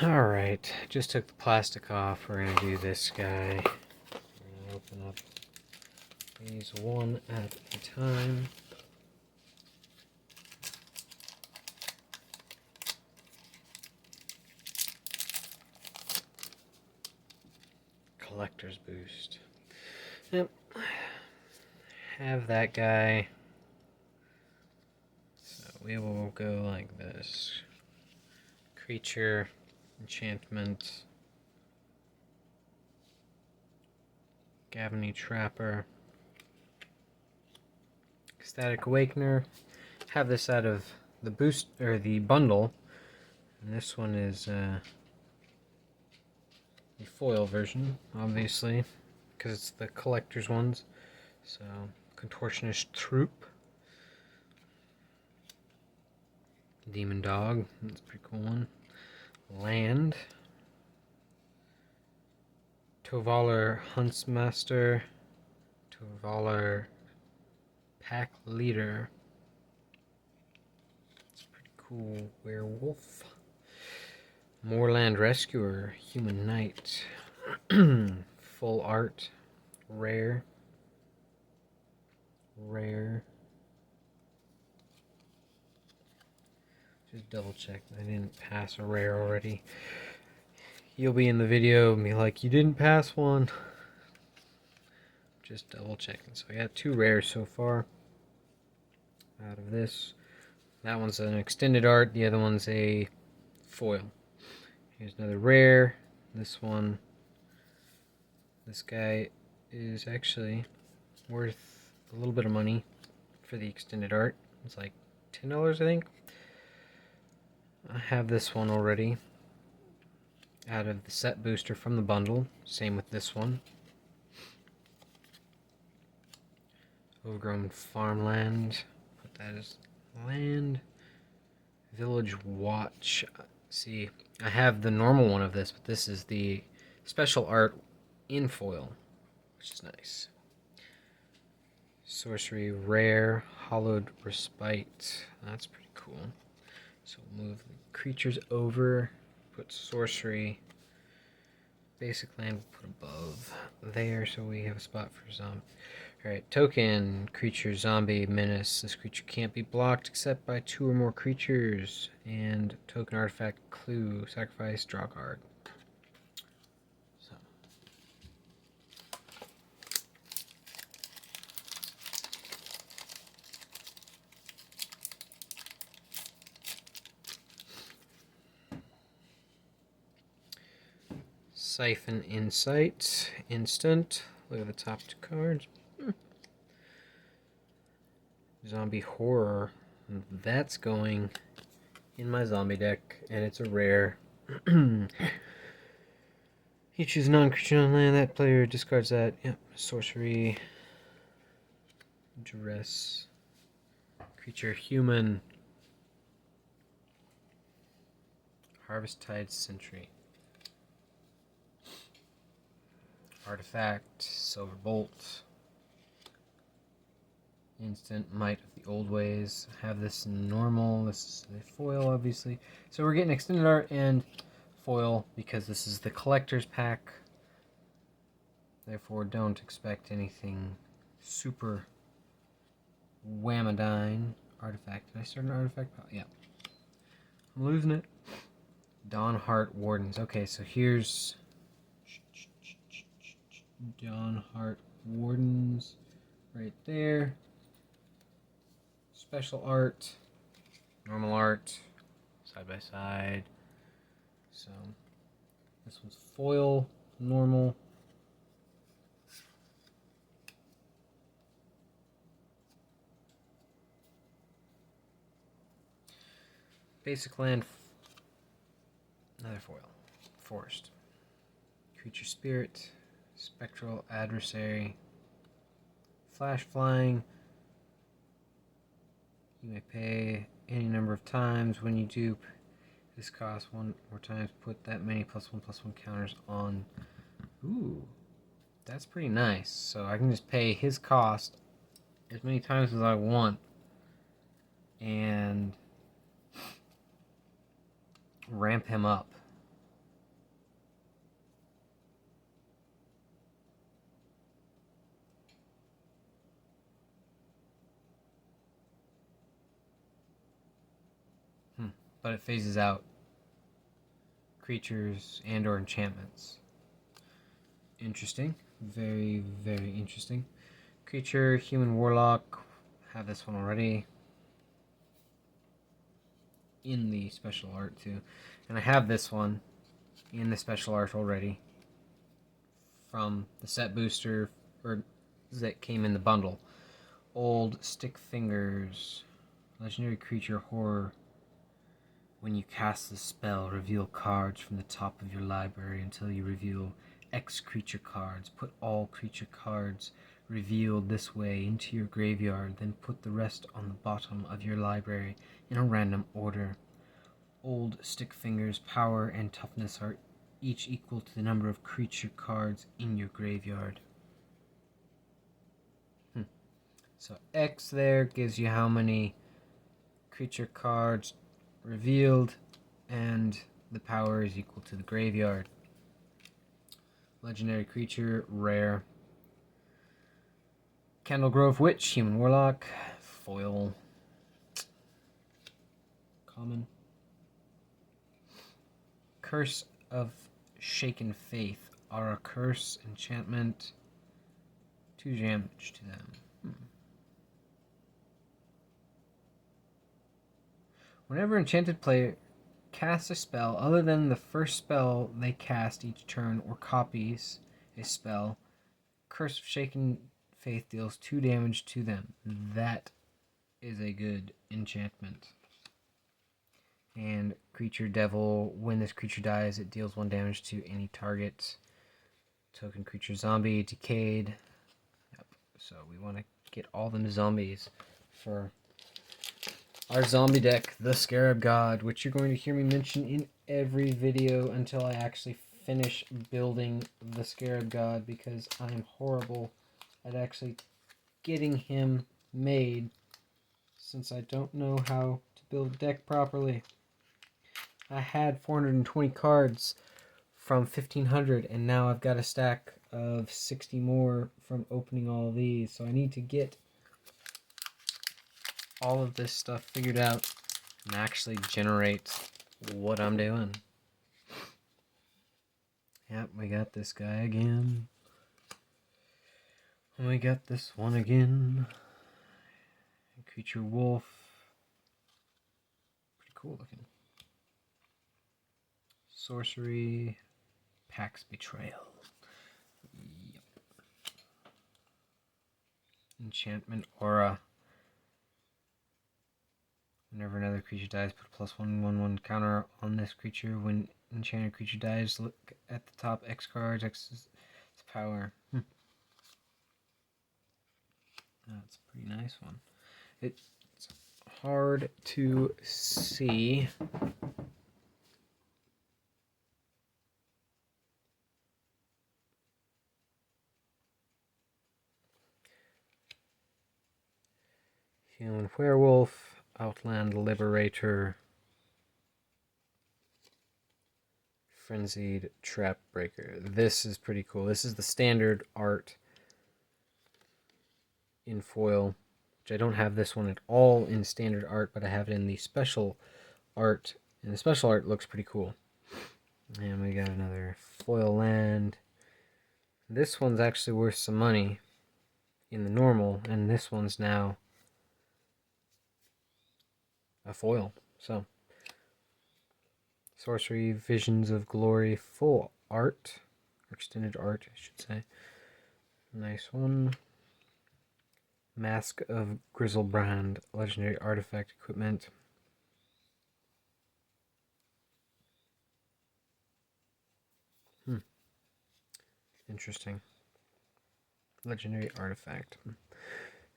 Alright, just took the plastic off. We're going to do this guy. We're going to open up these one at a time. Collector's Boost. Yep. Have that guy. So we will go like this. Creature, enchantment, Gavany Trapper, Ecstatic Awakener. Have this out of the boost or the bundle, and this one is the foil version, obviously, because it's the collector's ones. So, Contortionist Troop, Demon Dog, that's a pretty cool one. Land, Tovaler Huntsmaster, Tovaler Pack Leader. It's a pretty cool werewolf. Moorland Rescuer, Human Knight. Full art, rare. Rare. Just double check I didn't pass a rare already. You'll be in the video and be like, you didn't pass one. Just double checking. So I got 2 rares so far out of this. That one's an extended art, the other one's a foil. Here's another rare. This one, this guy is actually worth a little bit of money for the extended art. It's like $10, I think. I have this one already out of the set booster from the bundle. Same with this one. Overgrown Farmland. Put that as land. Village Watch. See, I have the normal one of this, but this is the special art in foil, which is nice. Sorcery Rare. Hollowed Respite. That's pretty cool. So we'll move the creatures over, put sorcery, basic land we'll put above there so we have a spot for zombie. Alright, token, creature, zombie, menace. This creature can't be blocked except by 2 or more creatures. And token, artifact, clue, sacrifice, draw card. So. Siphon Insight, instant. Look at the top 2 cards. Zombie Horror. That's going in my zombie deck, and it's a rare. You choose non-creature on land. That player discards that. Yep. Sorcery. Duress. Creature human. Harvesttide Sentry. Artifact. Silver Bolt. Instant Might of the Old Ways. Have this in normal. This is the foil, obviously. So we're getting extended art and foil because this is the collector's pack. Therefore, don't expect anything super whammadine. Artifact. Did I start an artifact? Yeah. I'm losing it. Dawnheart Wardens. Okay, so here's Dawnheart Wardens right there. Special art, normal art, side by side. So this one's foil, normal. Basic land, another foil. Forest. Creature Spirit, Spectral Adversary, Flash Flying. You may pay any number of times. When you do, this costs 1 more times. Put that many +1/+1 counters on. Ooh, that's pretty nice. So I can just pay his cost as many times as I want and ramp him up. but it phases out creatures and or enchantments. Interesting. Very, very interesting. Creature, human warlock. Have this one already. In the special art too. And I have this one in the special art already. From the set booster or that came in the bundle. Old Stick Fingers. Legendary creature horror. When you cast the spell, reveal cards from the top of your library until you reveal X creature cards. Put all creature cards revealed this way into your graveyard, then put the rest on the bottom of your library in a random order. Old Stick Fingers' power and toughness are each equal to the number of creature cards in your graveyard. So X there gives you how many creature cards revealed, and the power is equal to the graveyard. Legendary creature, rare. Candlegrove Witch, human warlock, foil. Common. Curse of Shaken Faith, Aura Curse, enchantment. 2 damage to them. Whenever enchanted player casts a spell other than the first spell they cast each turn or copies a spell, Curse of Shaken Faith deals 2 damage to them. That is a good enchantment. And Creature Devil, when this creature dies, it deals 1 damage to any target. Token Creature Zombie, Decayed. Yep. So we want to get all them zombies for our zombie deck, the Scarab God, which you're going to hear me mention in every video until I actually finish building the Scarab God, because I'm horrible at actually getting him made, since I don't know how to build a deck properly. I had 420 cards from 1500, and now I've got a stack of 60 more from opening all of these, so I need to get all of this stuff figured out and actually generate what I'm doing. Yep, we got this guy again. We got this one again. Creature Wolf. Pretty cool looking. Sorcery. Pax Betrayal. Yep. Enchantment Aura. Whenever another creature dies, put a +1/+1 counter on this creature. When enchanted creature dies, look at the top X cards. X is its power. That's a pretty nice one. It's hard to see. Human Werewolf, Outland Liberator, Frenzied Trap Breaker. This is pretty cool. This is the standard art in foil, which I don't have this one at all in standard art, but I have it in the special art, and the special art looks pretty cool. And we got another foil land. This one's actually worth some money in the normal, and this one's now a foil. So, Sorcery Visions of Glory, full art, or extended art, I should say. Nice one. Mask of Grizzlebrand, legendary artifact equipment. Interesting. Legendary artifact.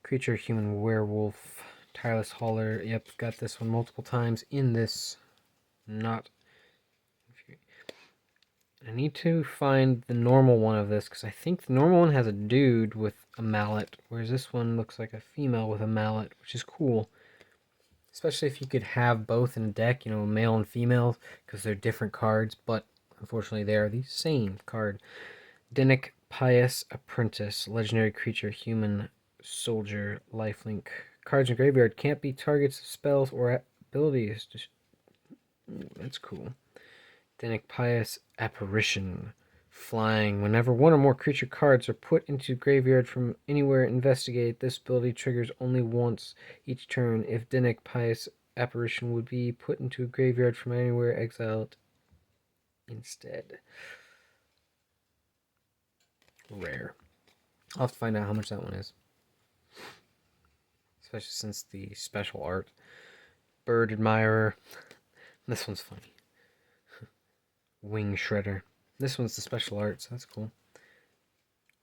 Creature, human werewolf, tireless hauler. Yep, got this one multiple times in this. Not. I need to find the normal one of this, because I think the normal one has a dude with a mallet, whereas this one looks like a female with a mallet, which is cool. Especially if you could have both in a deck, you know, male and female, because they're different cards, but unfortunately they are the same card. Denic Pious Apprentice, legendary creature, human soldier, lifelink. Cards in graveyard can't be targets of spells or abilities Ooh, that's cool. Denic Pious Apparition. Flying. Whenever one or more creature cards are put into graveyard from anywhere investigated, this ability triggers only once each turn. If Denic Pious Apparition would be put into a graveyard from anywhere, exile it instead. Rare. I'll have to find out how much that one is. Especially since the special art. Bird Admirer. This one's funny. Wing Shredder. This one's the special art, so that's cool.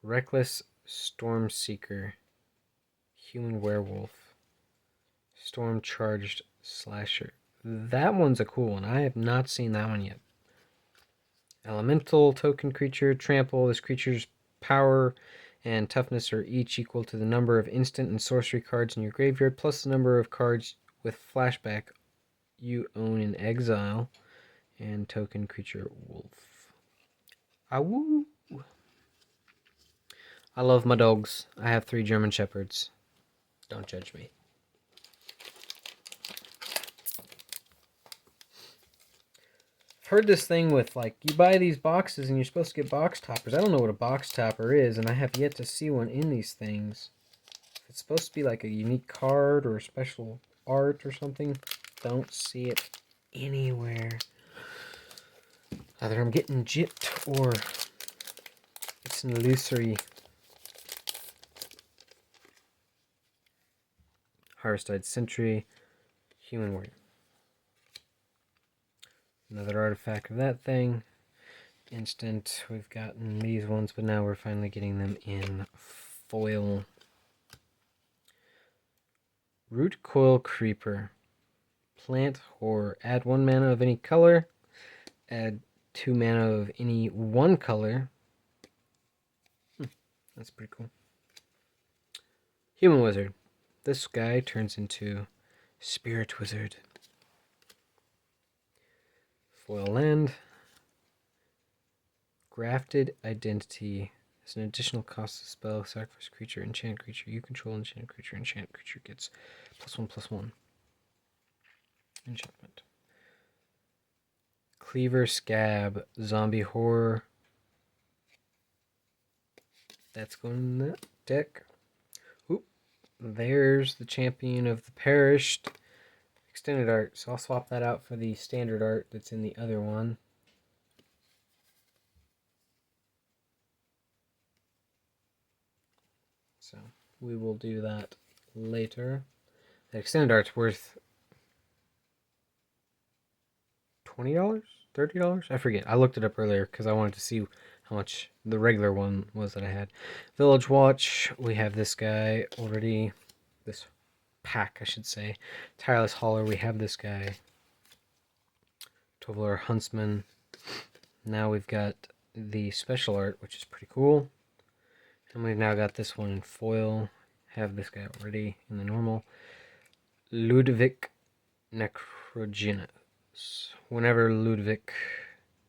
Reckless Storm Seeker. Human Werewolf. Storm Charged Slasher. That one's a cool one. I have not seen that one yet. Elemental token creature. Trample. This creature's power and toughness are each equal to the number of instant and sorcery cards in your graveyard, plus the number of cards with flashback you own in exile. And token creature wolf. Awoo! I love my dogs. I have 3 German Shepherds. Don't judge me. Heard this thing with, like, you buy these boxes and you're supposed to get box toppers. I don't know what a box topper is, and I have yet to see one in these things. It's supposed to be like a unique card or a special art or something. Don't see it anywhere. Either I'm getting gypped or it's an illusory. Harvestide Sentry, Human Warrior. Another artifact of that thing. Instant, we've gotten these ones, but now we're finally getting them in foil. Root Coil Creeper. Plant Horror. Add 1 mana of any color. Add 2 mana of any one color. That's pretty cool. Human Wizard. This guy turns into Spirit Wizard. Foil land. Grafted Identity. As an additional cost of spell, sacrifice creature, enchant creature. You control enchant creature gets +1/+1. Enchantment. Cleaver Scab. Zombie Horror. That's going in that deck. Oop. There's the Champion of the Perished. Extended art. So I'll swap that out for the standard art that's in the other one. So we will do that later. The extended art's worth $20? $30? I forget. I looked it up earlier because I wanted to see how much the regular one was that I had. Village Watch. We have this guy already. This pack, I should say. Tireless Hauler. We have this guy. Tovolar Huntsman. Now we've got the special art, which is pretty cool. And we've now got this one in foil. Have this guy already in the normal. Ludwig Necrogenous. Whenever Ludwig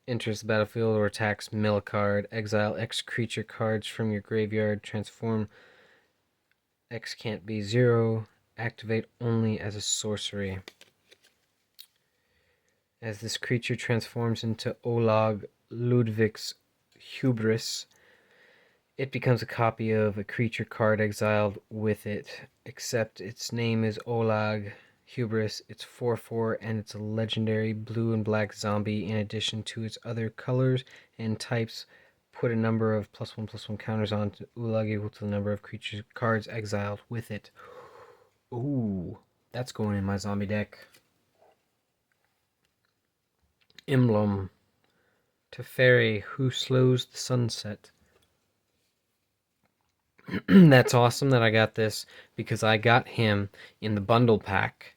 enters the battlefield or attacks, mill a card. Exile X creature cards from your graveyard. Transform. X can't be 0. Activate only as a sorcery. As this creature transforms into Olag Ludwig's Hubris, it becomes a copy of a creature card exiled with it, except its name is Olag Hubris. It's 4/4 and it's a legendary blue and black zombie. In addition to its other colors and types, put a number of +1/+1 counters on to Olag equal to the number of creature cards exiled with it. Ooh, that's going in my zombie deck. Emblem. Teferi, who slows the sunset. That's awesome that I got this because I got him in the bundle pack,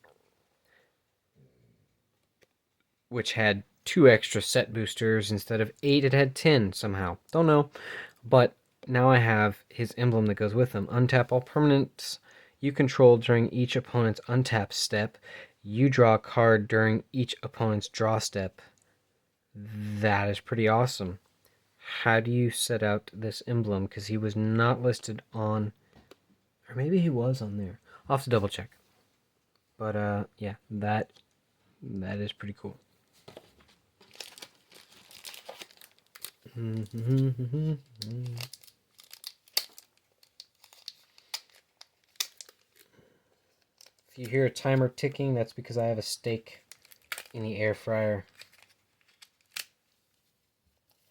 which had 2 extra set boosters. Instead of 8, it had 10 somehow. Don't know. But now I have his emblem that goes with him. Untap all permanents you control during each opponent's untap step. You draw a card during each opponent's draw step. That is pretty awesome. How do you set out this emblem? Because he was not listed on... Or maybe he was on there. I'll have to double check. But, yeah, that is pretty cool. If you hear a timer ticking, that's because I have a steak in the air fryer.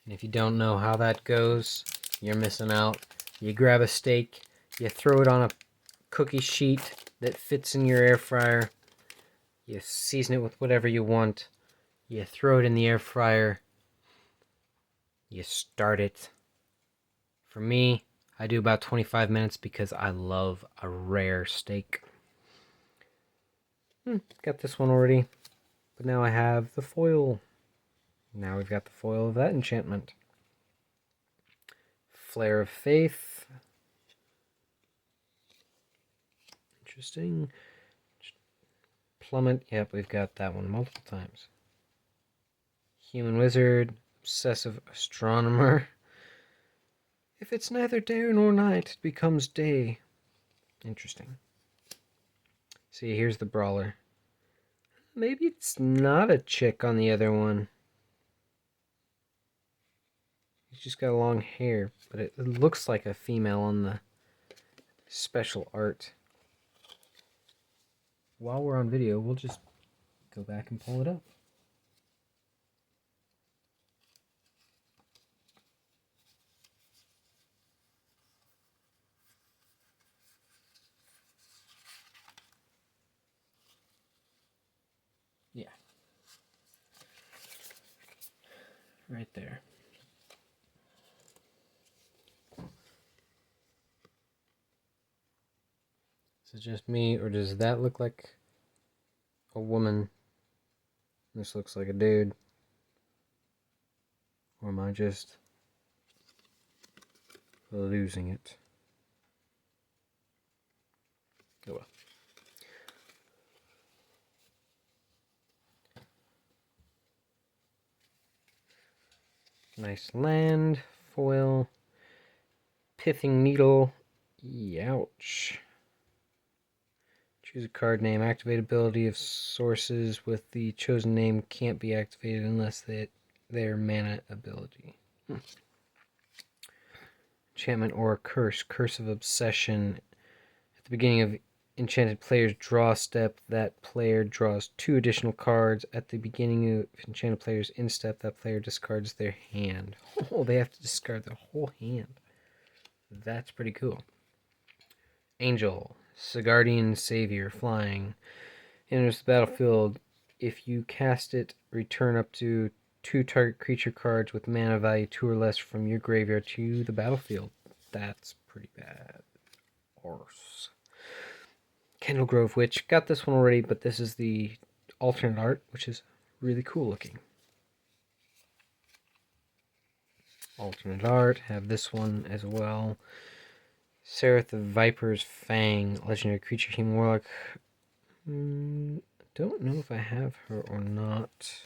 And if you don't know how that goes, you're missing out. You grab a steak, you throw it on a cookie sheet that fits in your air fryer, you season it with whatever you want, you throw it in the air fryer, you start it. For me, I do about 25 minutes because I love a rare steak. Got this one already, but now I have the foil. Now we've got the foil of that enchantment. Flare of Faith. Interesting. Plummet. Yep, we've got that one multiple times. Human Wizard. Obsessive Astronomer. If it's neither day nor night, it becomes day. Interesting. See, here's the Brawler. Maybe it's not a chick on the other one. He's just got long hair, but it looks like a female on the special art. While we're on video, we'll just go back and pull it up. Yeah. Right there. Is it just me, or does that look like a woman? This looks like a dude. Or am I just losing it? Oh well. Nice land, foil, pithing needle, youch. Choose a card name. Activate ability of sources with the chosen name can't be activated unless their mana ability. Enchantment or curse. Curse of Obsession. At the beginning of enchanted player's draw step, that player draws 2 additional cards. At the beginning of enchanted player's end step, that player discards their hand. Oh, they have to discard their whole hand. That's pretty cool. Angel. Sigardian Savior. Flying. Enters the battlefield. If you cast it, return up to 2 target creature cards with mana value 2 or less from your graveyard to the battlefield. That's pretty bad. Horse. Kendall Grove Witch. Got this one already, but this is the alternate art, which is really cool looking. Alternate art. Have this one as well. Seraph the Viper's Fang. Legendary creature, Human Warlock. Don't know if I have her or not.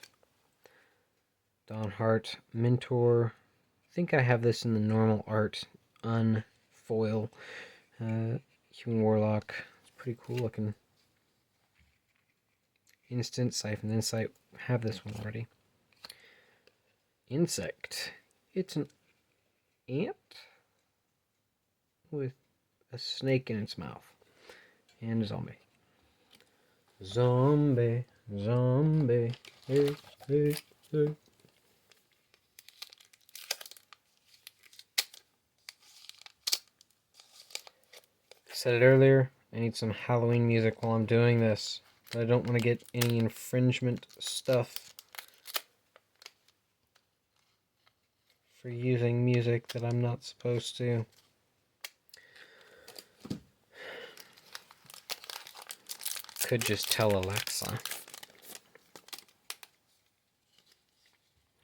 Dawnheart. Mentor. I think I have this in the normal art. Unfoil. Human Warlock. It's pretty cool looking. Instant. Siphon Insight. Have this one already. Insect. It's an ant with a snake in its mouth. And a zombie. Zombie. Zombie. Hey, hey, hey. I said it earlier, I need some Halloween music while I'm doing this. But I don't want to get any infringement stuff for using music that I'm not supposed to. Could just tell Alexa.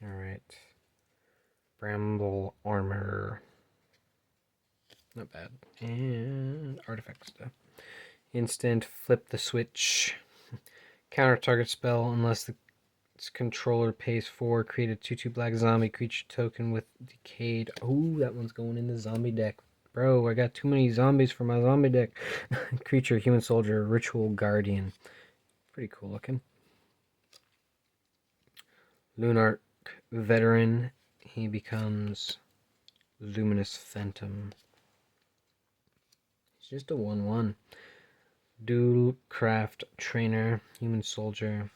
Alright. Bramble Armor. Not bad. And artifact stuff. Instant, flip the switch. Counter target spell unless the controller pays 4. Create a 2/2 black zombie creature token with decayed. Oh, that one's going in the zombie deck. Bro, I got too many zombies for my zombie deck. Creature, human soldier, ritual guardian. Pretty cool looking. Lunark veteran. he becomes Luminous Phantom. He's just a 1/1. Dual Craft Trainer, Human Soldier,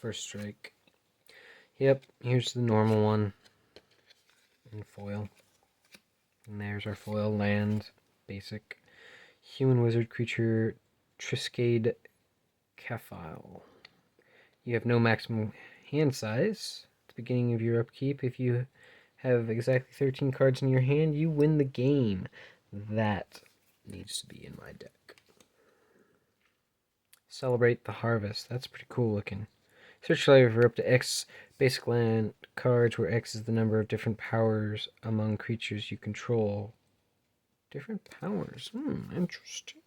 first strike. Yep, here's the normal one in foil. And there's our foil land, basic. Human Wizard creature, Triscade Caphile. You have no maximum hand size at the beginning of your upkeep. If you have exactly 13 cards in your hand, you win the game. That needs to be in my deck. Celebrate the Harvest. That's pretty cool looking. Search library for up to X basic land cards, where X is the number of different powers among creatures you control. Different powers. Interesting.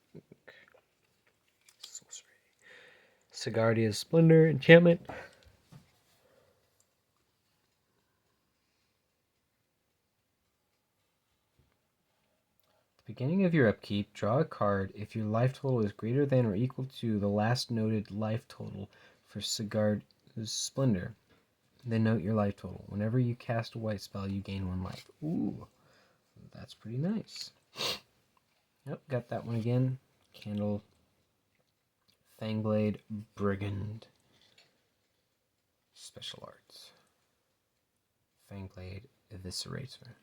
Sorcery. Sigardia's Splendor. Enchantment. Beginning of your upkeep, draw a card if your life total is greater than or equal to the last noted life total for Sigarda's Splendor. Then note your life total. Whenever you cast a white spell, you gain 1 life. Ooh, that's pretty nice. Yep, got that one again. Candle. Fangblade Brigand. Special Arts. Fangblade Eviscerator.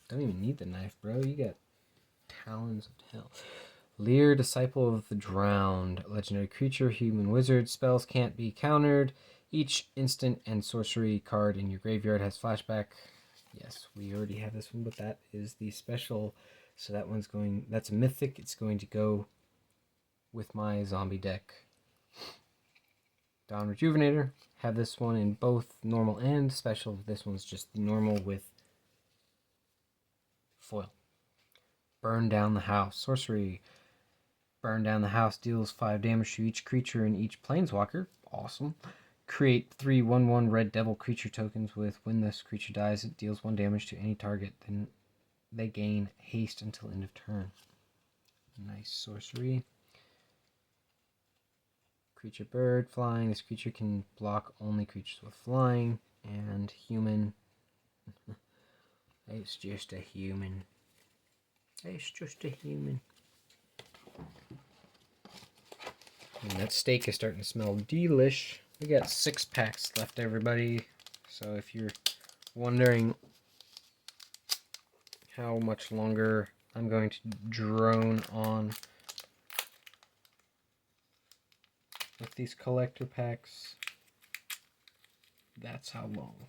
Don't even need the knife, bro. You got Talons of Hell. Lear, Disciple of the Drowned. Legendary creature, human wizard. Spells can't be countered. Each instant and sorcery card in your graveyard has flashback. Yes, we already have this one, but that is the special. So that one's going... That's a mythic. It's going to go with my zombie deck. Dawn Rejuvenator. Have this one in both normal and special. This one's just the normal with foil. Burn Down the House. Sorcery. Burn Down the House deals 5 damage to each creature and each planeswalker. Awesome. Create 3 1/1 red devil creature tokens with when this creature dies, it deals 1 damage to any target. Then they gain haste until end of turn. Nice sorcery. Creature bird, flying. This creature can block only creatures with flying. And human. It's just a human. It's just a human. And that steak is starting to smell delish. We got 6 packs left, everybody. So if you're wondering how much longer I'm going to drone on with these collector packs, that's how long.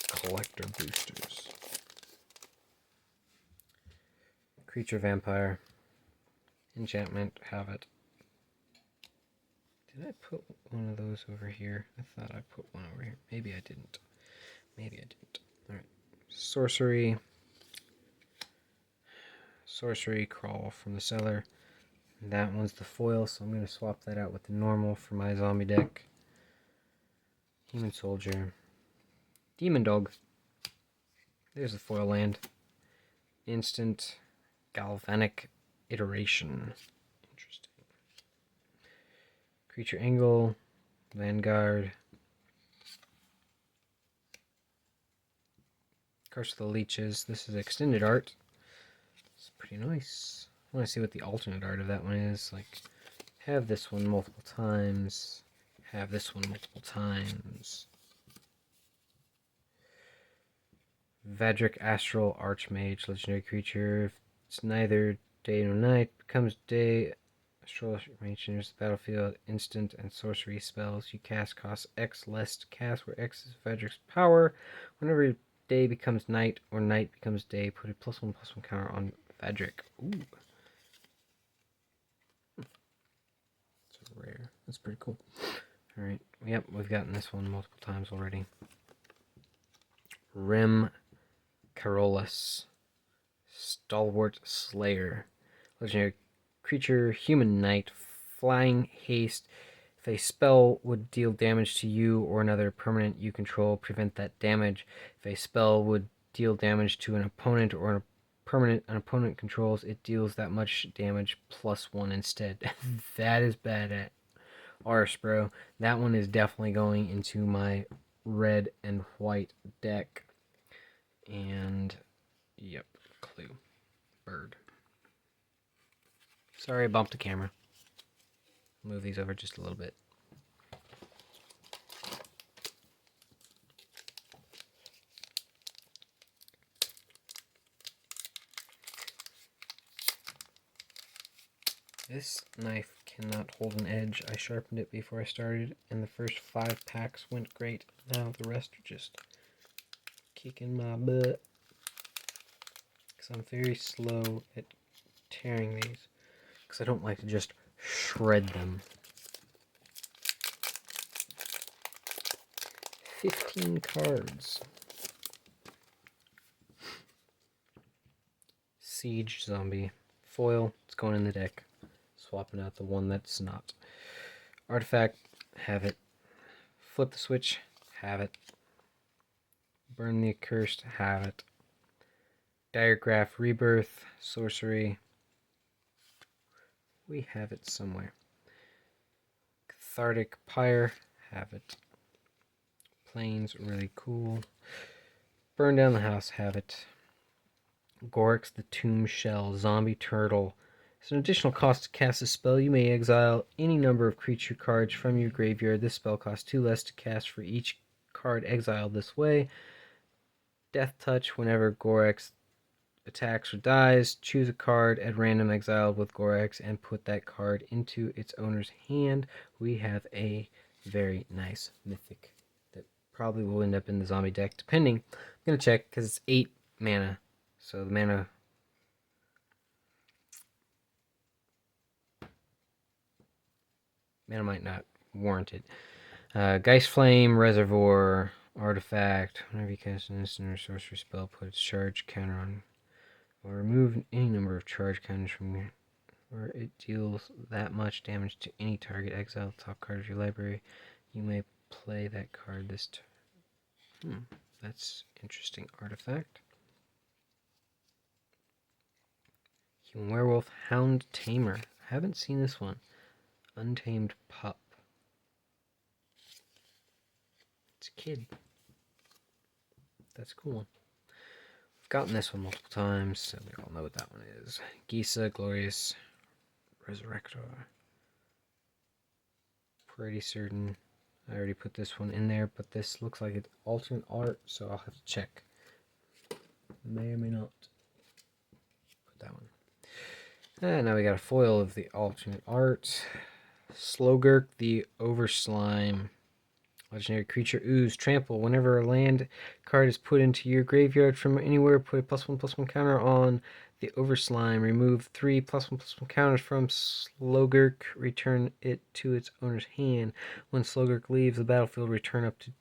Collector boosters. Creature vampire. Enchantment, have it. Did I put one of those over here? I thought I put one over here. Maybe I didn't. Maybe I didn't. Alright. Sorcery. Sorcery, Crawl from the Cellar. That one's the foil, so I'm going to swap that out with the normal for my zombie deck. Human Soldier. Demon Dog. There's the foil land. Instant Galvanic Iteration. Interesting. Creature Angle. Vanguard. Curse of the Leeches. This is extended art. It's pretty nice. I want to see what the alternate art of that one is. Like, have this one multiple times. Have this one multiple times. Vadric Astral Archmage, legendary creature. If it's neither day nor night, becomes day. Astral Archmage enters the battlefield. Instant and sorcery spells you cast cost X less to cast, where X is Vadric's power. Whenever day becomes night or night becomes day, put a +1/+1 counter on Vadric. Ooh. It's rare. That's pretty cool. Alright. Yep, we've gotten this one multiple times already. Rim Carolus. Stalwart Slayer. Legendary creature, human knight, flying haste. If a spell would deal damage to you or another permanent you control, prevent that damage. If a spell would deal damage to an opponent or a permanent an opponent controls, it deals that much damage +1 instead. That is bad. Arspro. That one is definitely going into my red and white deck. And, yep, clue. Bird. Sorry, I bumped the camera. Move these over just a little bit. This knife cannot hold an edge. I sharpened it before I started, and the first 5 packs went great. Now the rest are just kicking my butt. Because I'm very slow at tearing these. Because I don't like to just shred them. 15 cards. Siege Zombie. Foil, it's going in the deck. Swapping out the one that's not. Artifact, have it. Flip the switch, have it. Burn the Accursed, have it. Diregraph Rebirth, Sorcery. We have it somewhere. Cathartic Pyre, have it. Plains, really cool. Burn Down the House, have it. Gorix the Tomb Shell, Zombie Turtle. It's an additional cost to cast a spell. You may exile any number of creature cards from your graveyard. This spell costs 2 less to cast for each card exiled this way. Death Touch, whenever Gorix attacks or dies, choose a card at random exiled with Gorix and put that card into its owner's hand. We have a very nice mythic that probably will end up in the zombie deck, depending. I'm going to check because it's 8 mana. So the mana might not warrant it. Geist Flame, Reservoir, Artifact. Whenever you cast an instant or sorcery spell, put its charge counter on, or remove any number of charge counters from your, or it deals that much damage to any target. Exile the top card of your library. You may play that card this turn. That's interesting. Artifact. Human Werewolf, Hound Tamer. I haven't seen this one. Untamed Pup. It's a kid. That's cool. I've gotten this one multiple times, so we all know what that one is. Gisa, Glorious Resurrector. Pretty certain I already put this one in there, but this looks like it's alternate art, so I'll have to check. May or may not put that one. And now we got a foil of the alternate art. Slogurk the Overslime. Legendary creature, Ooze, Trample. Whenever a land card is put into your graveyard from anywhere, put a +1/+1 counter on the Overslime. Remove 3 +1/+1 counters from Slogurk. Return it to its owner's hand. When Slogurk leaves the battlefield, return up to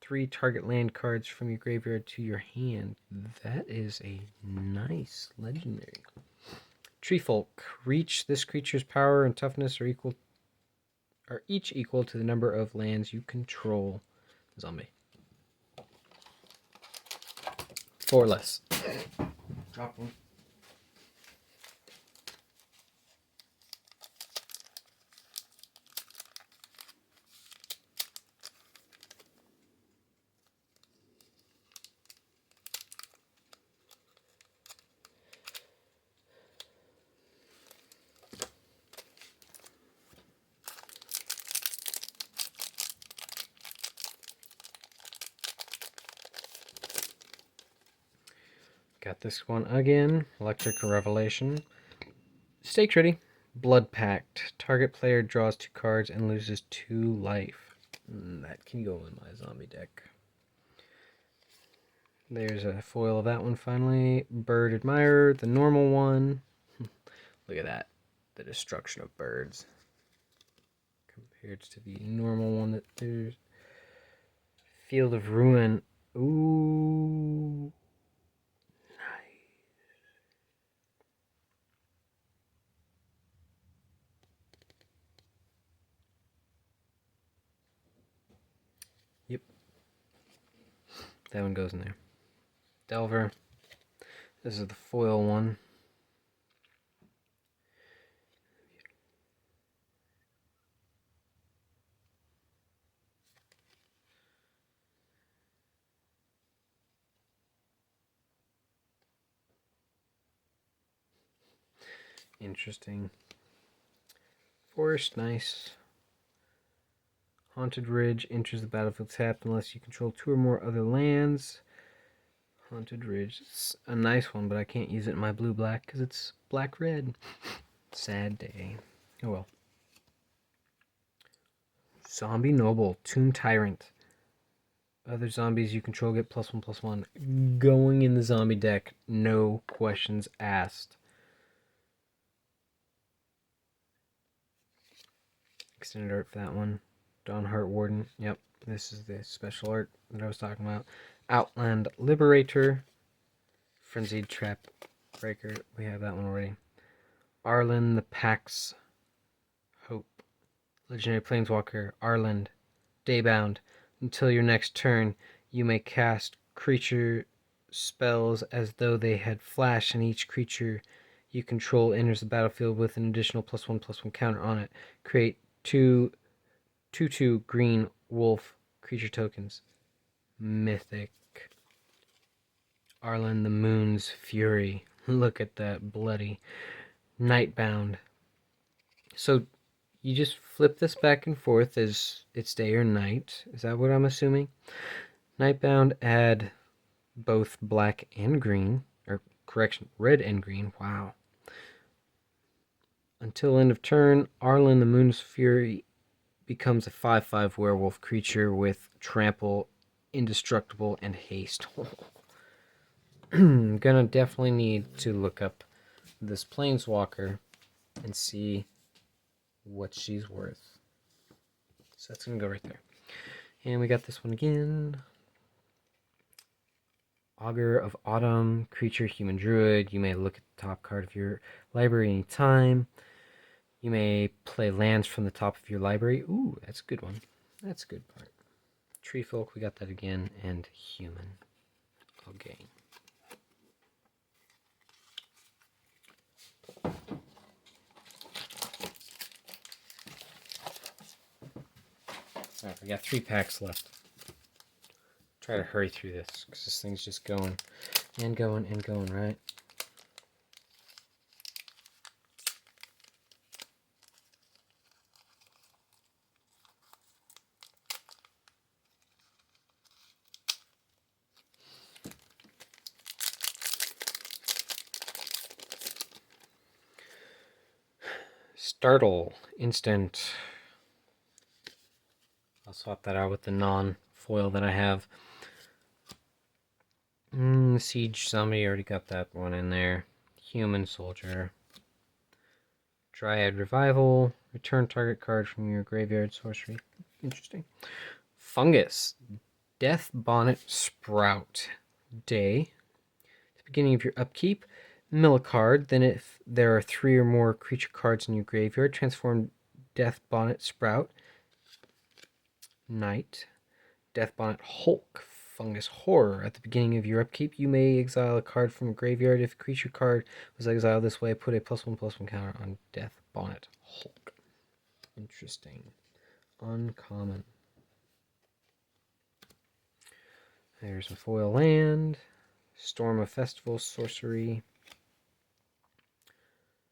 3 target land cards from your graveyard to your hand. That is a nice legendary. Treefolk. Reach. This creature's power and toughness are each equal to the number of lands you control. Zombie. 4 less. Drop one. Got this one again. Electric Revelation. Stake ready. Blood Pact. Target player draws 2 cards and loses 2 life. That can go in my zombie deck. There's a foil of that one finally. Bird Admirer, the normal one. Look at that. The destruction of birds. Compared to the normal one that there's. Field of Ruin. Ooh. Yep. That one goes in there. Delver. This is the foil one. Interesting. Forest, nice. Haunted Ridge enters the battlefield tapped unless you control 2 or more other lands. Haunted Ridge. It's a nice one, but I can't use it in my blue-black because it's black-red. Sad day. Oh well. Zombie Noble. Tomb Tyrant. Other zombies you control get +1/+1. Going in the zombie deck. No questions asked. Extended art for that one. Dawn Heart Warden. Yep. This is the special art that I was talking about. Outland Liberator. Frenzied Trap Breaker. We have that one already. Arlen the Pax Hope. Legendary Planeswalker. Arland. Daybound. Until your next turn, you may cast creature spells as though they had flash, and each creature you control enters the battlefield with an additional +1/+1 counter on it. Create 2/2 green wolf creature tokens. Mythic. Arlen the Moon's Fury. Look at that bloody. Nightbound. So you just flip this back and forth as it's day or night. Is that what I'm assuming? Nightbound, add both black and green. Or, correction, red and green. Wow. Until end of turn, Arlen the Moon's Fury becomes a 5/5 werewolf creature with trample, indestructible, and haste. Gonna definitely need to look up this Planeswalker and see what she's worth. So that's gonna go right there. And we got this one again. Augur of Autumn, creature, human druid. You may look at the top card of your library anytime. You may play lands from the top of your library. Ooh, that's a good one. That's a good part. Tree folk, we got that again. And human. Okay. Alright, we got 3 packs left. Try to hurry through this because this thing's just going and going and going, right? Startle, instant. I'll swap that out with the non-foil that I have. Siege Zombie, already got that one in there. Human Soldier. Dryad Revival. Return target card from your graveyard sorcery. Interesting. Fungus. Death Bonnet Sprout. Day. At the beginning of your upkeep, mill a card. Then if there are 3 or more creature cards in your graveyard, transform Death Bonnet Sprout. Night. Death Bonnet Hulk. Fungus Horror. At the beginning of your upkeep, you may exile a card from a graveyard. If a creature card was exiled this way, put a +1/+1 counter on Death Bonnet Hulk. Interesting. Uncommon. There's a foil land. Storm of Festival, sorcery.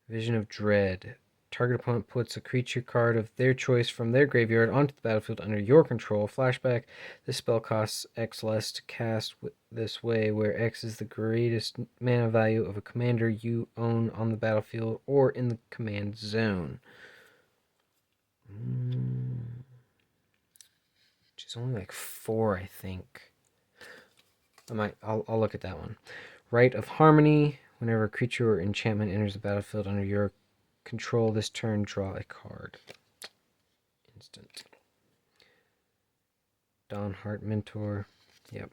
Vision of Dread. Target opponent puts a creature card of their choice from their graveyard onto the battlefield under your control. Flashback. This spell costs X less to cast this way, where X is the greatest mana value of a commander you own on the battlefield or in the command zone. Which is only like 4, I think. I'll look at that one. Rite of Harmony. Whenever a creature or enchantment enters the battlefield under your control this turn, draw a card. Instant. Dawnheart Mentor. Yep.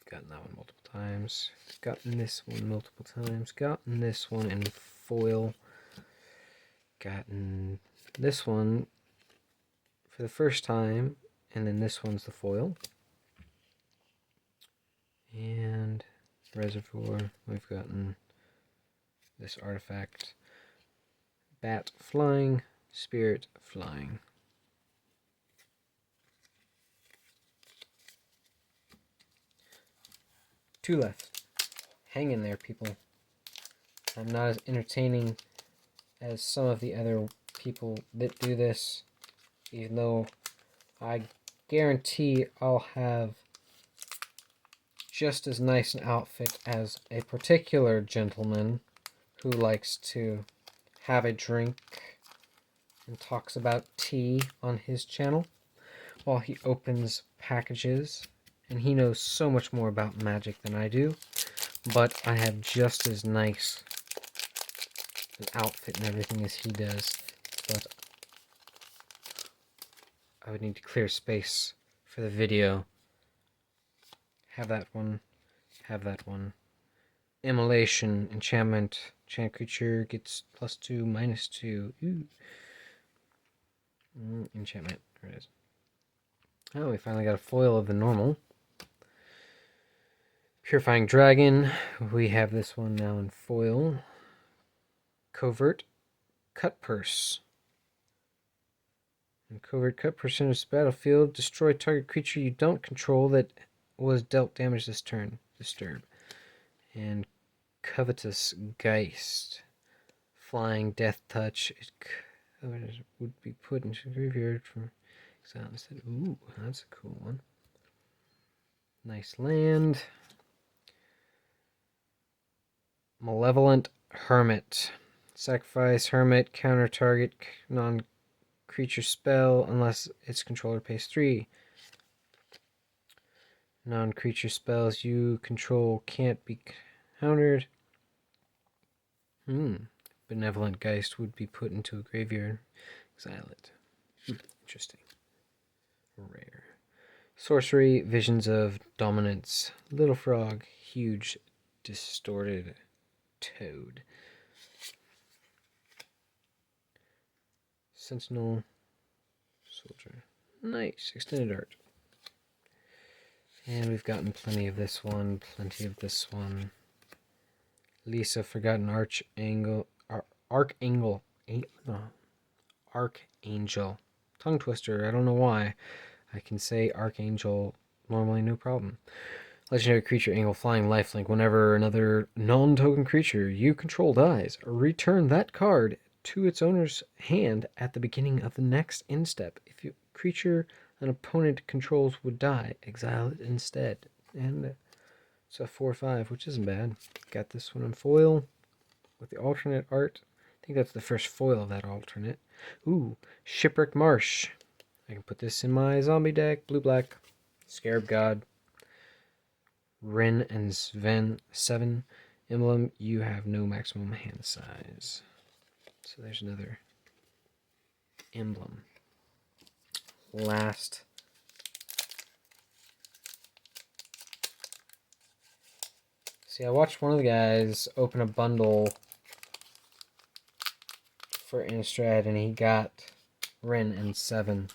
Gotten that one multiple times. Gotten this one multiple times. Gotten this one in foil. Gotten this one for the first time. And then this one's the foil. And Reservoir. We've gotten this artifact. Bat Flying, Spirit Flying. Two left. Hang in there, people. I'm not as entertaining as some of the other people that do this, even though I guarantee I'll have just as nice an outfit as a particular gentleman who likes to have a drink and talks about tea on his channel while he opens packages. And he knows so much more about magic than I do, but I have just as nice an outfit and everything as he does. But I would need to clear space for the video. Have that one. Have that one. Immolation, enchantment. Enchant creature gets +2, -2. Ooh. Enchantment. There it is. Oh, we finally got a foil of the normal. Purifying Dragon. We have this one now in foil. Covert Cut Purse. And Covert Cut Purse enters the battlefield. Destroy target creature you don't control that was dealt damage this turn. Disturb. And Covetous Geist. Flying Death Touch. It would be put into the graveyard from exile instead. Ooh, that's a cool one. Nice land. Malevolent Hermit. Sacrifice Hermit, counter target non-creature spell unless its controller pays 3. Non-creature spells you control can't be countered. Benevolent Geist would be put into a graveyard. Exile it. Interesting. Rare. Sorcery, Visions of Dominance. Little Frog, huge distorted toad. Sentinel Soldier. Nice. Extended art. And we've gotten plenty of this one, plenty of this one. Lisa, Forgotten Archangel. Archangel. Tongue twister, I don't know why. I can say Archangel normally, no problem. Legendary creature, Angle, Flying, Lifelink. Whenever another non-token creature you control dies, return that card to its owner's hand at the beginning of the next end step. If your creature an opponent controls would die, exile it instead. And it's a 4/5, which isn't bad. Got this one in foil with the alternate art. I think that's the first foil of that alternate. Ooh, Shipwreck Marsh. I can put this in my zombie deck. Blue-black. Scarab God. Ren and Sven 7. Emblem, you have no maximum hand size. So there's another emblem. Last. See, I watched one of the guys open a bundle for Innistrad, and he got Ren and 7.